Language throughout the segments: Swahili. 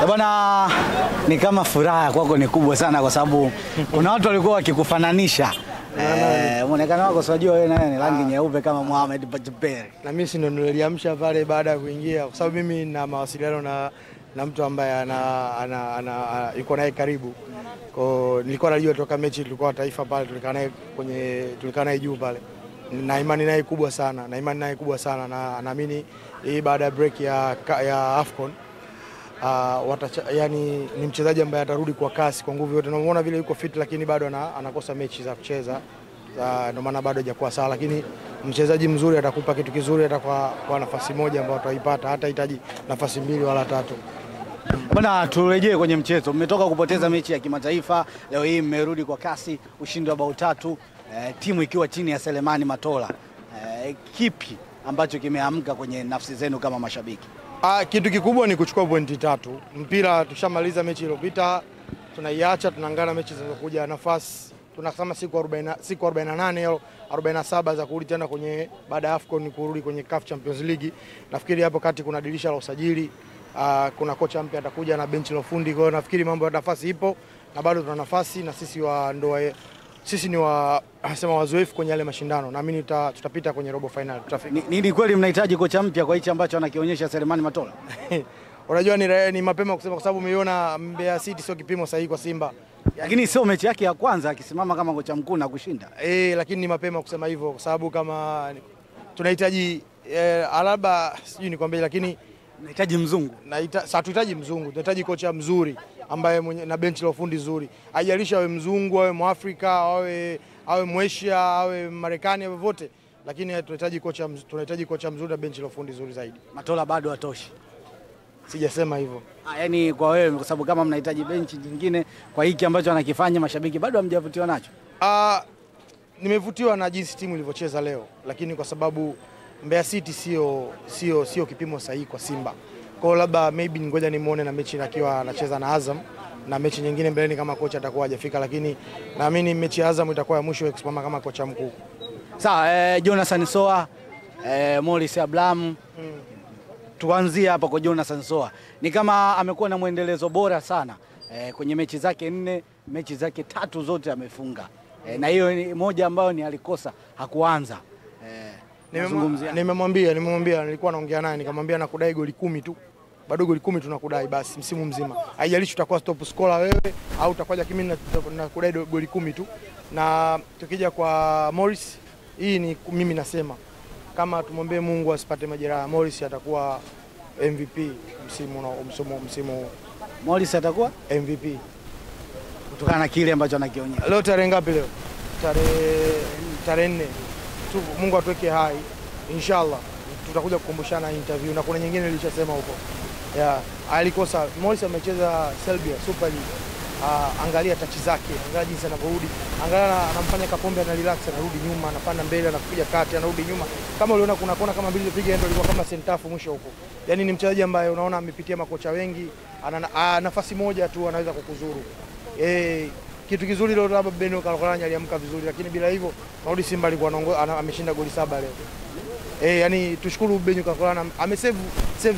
Bwana, ni kama furaha kwako ni kubwa sana kwa sababu kuna watu walikuwa wakikufananisha. Muonekano wako unajua wewe naye ni rangi nyeupe kama Mohamed Bajaberi. Na mimi si ndo niliamsha pale baada ya kuingia kwa sababu mimi na mawasiliano na mtu ambaye yuko naye karibu. Kwa nilikuwa najua toka mechi tulikuwa taifa pale tulikaa naye juu pale. Na imani naye kubwa sana na naamini hii baada ya break ya AFCON yani ni mchezaji ambaye atarudi kwa kasi kwa nguvu yote. Unamuona vile yuko fit lakini bado anakosa mechi za kucheza. Ndio maana bado hajakuwa sawa, lakini mchezaji mzuri atakupa kitu kizuri hata kwa nafasi moja ambayo utaipata, hata hitaji nafasi mbili wala tatu. Bwana, turejee kwenye mchezo. Mmetoka kupoteza mechi ya kimataifa, leo hii mmerudi kwa kasi, ushindi wa bao 3, timu ikiwa chini ya Selemani Matola. Kipi ambacho kimeamka kwenye nafsi zenu kama mashabiki? Kitu kikubwa ni kuchukua pointi 3. Mpira tushamaliza mechi iliyopita, tunaiacha, tunaangalia mechi zinazokuja. Nafasi tunasema siku 48 au 47 za kurudi tena kwenye baada ya AFCON, kurudi kwenye CAF Champions League. Nafikiri hapo kati kuna dirisha la usajili, kuna kocha mpya atakuja na benchi la ufundi. Kwa hiyo nafikiri mambo ya nafasi ipo na bado tuna nafasi, na sisi ni wazoefu kwenye yale mashindano. Naamini tutapita kwenye robo final. Ni kweli mnahitaji kocha mpya kwa hichi ambacho anakionyesha Selemani Matola? Unajua ni mapema kusema kwa sababu umeiona Mbeya City sio kipimo sahihi kwa Simba. Lakini sio mechi yake ya kwanza akisimama kama kocha mkuu na kushinda. Lakini ni mapema kusema hivyo kwa sababu kama tunahitaji alaba sijui nikwambie, lakini tunahitaji mzungu. Hatuhitaji mzungu, tunahitaji kocha mzuri ambaye na benchi la ufundi zuri. Haijalishi awe mzungu, awe Mwafrika, awe Mwasia, awe Marekani, awe vote, lakini tunahitaji kocha mzuri na benchi la ufundi zuri zaidi. Matola bado hatoshi. Sijasema hivyo. Yaani kwa wewe, kwa sababu kama mnahitaji benchi nyingine kwa hiki ambacho anakifanya, mashabiki bado hamjavutiwa nacho? Nimevutiwa na jinsi timu ilivyocheza leo, lakini kwa sababu Mbeya City sio kipimo sahihi kwa Simba. Kwa hiyo labda maybe ngoja nimuone na mechi akiwa anacheza na Azam na mechi nyingine mbeleni kama kocha atakuwa hajafika, lakini naamini mechi ya Azam itakuwa ya mwisho kusimama kama kocha mkuu. Sawa, Jonathan Soa, Morris Abraham. Tuanzie hapa kwa Jonathan Soa. Ni kama amekuwa na mwendelezo bora sana. Kwenye mechi zake 4, mechi zake 3 zote amefunga. Na hiyo moja ambayo ni alikosa, hakuanza. Nimemwambia nilikuwa naongea naye nikamwambia nakudai goli 10 tu. Bado goli 10 tunakudai basi msimu mzima. Haijalishi utakuwa top scorer wewe au utakuja kimi nakudai goli 10 tu. Na tukija kwa Morris, hii ni mimi nasema kama tumwombee Mungu asipate majeraha, Morris atakuwa MVP msimu. Morris atakuwa MVP kutokana na kile ambacho anakionyesha. Leo tarehe ngapi leo? Tarehe 4. Mungu atuweke hai. Inshallah tutakuja kukumbushana interview na kuna nyingine nilishasema huko. Alikosa Morris, amecheza Serbia Super League. Angalia tachi zake, angalia jinsi anavyorudi, angalia anamfanya Kapombe ana relax, anarudi nyuma, anapanda mbele, anakuja kati, anarudi nyuma. Kama uliona kuna kona kama mbili piga ndio ilikuwa kama sentafu mwisho huko. Yaani ni mchezaji ambaye unaona amepitia makocha wengi, ana nafasi moja tu anaweza kukuzuru. Kitu kizuri leo labda Beno Kalkolanya aliamka vizuri, lakini bila hivyo narudi Simba alikuwa ameshinda goli 7 leo. Yani tushukuru Beno Kalkolanya, amesave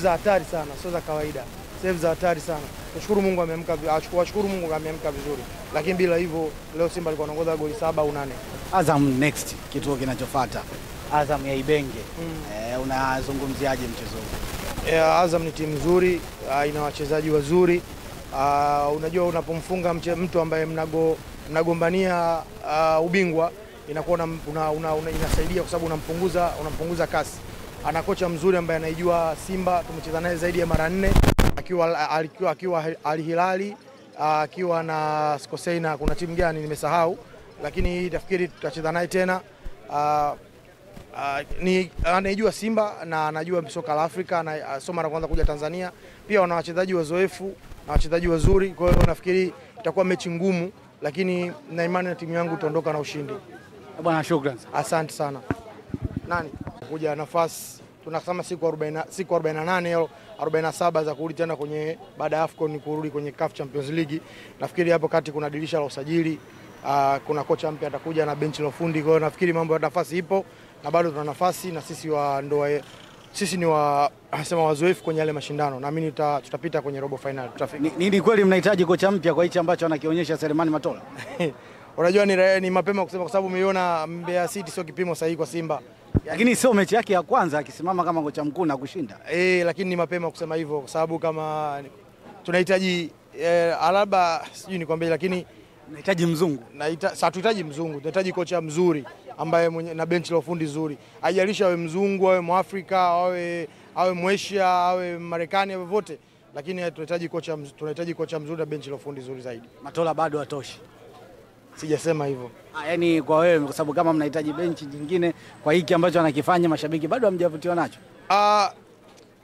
za hatari sana, sio za kawaida. Save za hatari sana. Tushukuru Mungu ameamka, ashukuru Mungu ameamka vizuri. Lakini bila hivyo leo Simba alikuwa anaongoza goli 7 au 8. Azam next kituo kinachofuata. Azam ya Ibenge. Unazungumziaje mchezo huu? Azam ni timu nzuri, ina wachezaji wazuri. Unajua unapomfunga mtu ambaye mnagombania ubingwa inakuwa inasaidia kwa sababu unampunguza kasi. Ana kocha mzuri ambaye anaijua Simba, tumecheza naye zaidi ya mara 4 akiwa Al Hilali, akiwa na Skoseina, kuna timu gani nimesahau, lakini nafikiri tutacheza naye tena. Anaijua Simba na anajua soka la Afrika, na sio mara kwanza kuja Tanzania. Pia wana wachezaji wazoefu na wachezaji wazuri, kwa hiyo nafikiri itakuwa mechi ngumu, lakini na imani na timu yangu itaondoka na ushindi. Bwana, shukrani. Asante sana. Kuja nafasi tunasema siku 48 au 47 za kurudi tena kwenye baada ya AFCON, kurudi kwenye CAF Champions League. Nafikiri hapo kati kuna dirisha la usajili, kuna kocha mpya atakuja na benchi la ufundi. Kwa hiyo nafikiri mambo ya nafasi ipo na bado tuna nafasi, na sisi ni nasema wazoefu kwenye yale mashindano. Naamini tutapita kwenye robo final, tutafika. Ni kweli mnahitaji kocha mpya kwa hichi ambacho anakionyesha Selemani Matola? Unajua ni mapema kusema kwa sababu umeiona Mbeya City sio kipimo sahihi kwa Simba. Lakini sio mechi yake ya kwanza akisimama kama kocha mkuu na kushinda. Lakini ni mapema kusema hivyo kwa sababu kama tunahitaji alaba sijui nikwambie, lakini tunahitaji mzungu. Sasa tuhitaji mzungu, tunahitaji kocha mzuri ambaye na benchi la ufundi zuri. Haijalisha awe mzungu, awe Mwafrika, awe Mwasia, awe Marekani, awe vote, lakini tunahitaji kocha mzuri na benchi la ufundi zuri zaidi. Matola bado hatoshi. Sijasema hivyo. Yaani kwa wewe, kwa sababu kama mnahitaji benchi nyingine kwa hiki ambacho anakifanya, mashabiki bado hamjavutiwa nacho?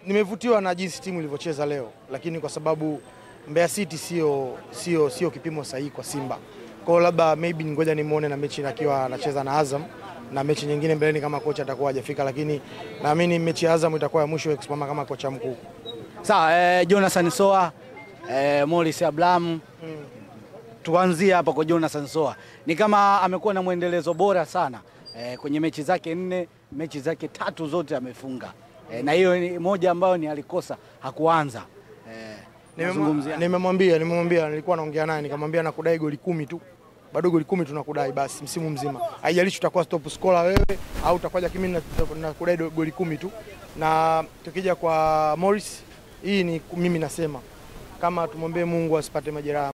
Nimevutiwa na jinsi timu ilivyocheza leo, lakini kwa sababu Mbeya City sio kipimo sahihi kwa Simba. Kwa labda maybe ngoja nimuone na mechi akiwa anacheza na Azam na mechi nyingine mbeleni kama kocha atakuwa hajafika, lakini naamini mechi ya Azam itakuwa ya mwisho kusimama kama kocha mkuu. Sawa, Jonathan Soa, Morris Abraham. Tuanzie hapa kwa Jonathan Soa. Ni kama amekuwa na mwendelezo bora sana. Kwenye mechi zake 4, mechi zake 3 zote amefunga. Na hiyo ni moja ambayo ni alikosa, hakuanza. Nimemwambia nilikuwa naongea naye nikamwambia nakudai goli 10 tu. Bado goli 10 tunakudai basi msimu mzima. Haijalishi utakuwa stop scorer wewe au utakuja kimi nakudai goli 10 tu. Na tukija kwa Morris, hii ni mimi nasema kama tumwombee Mungu asipate majeraha.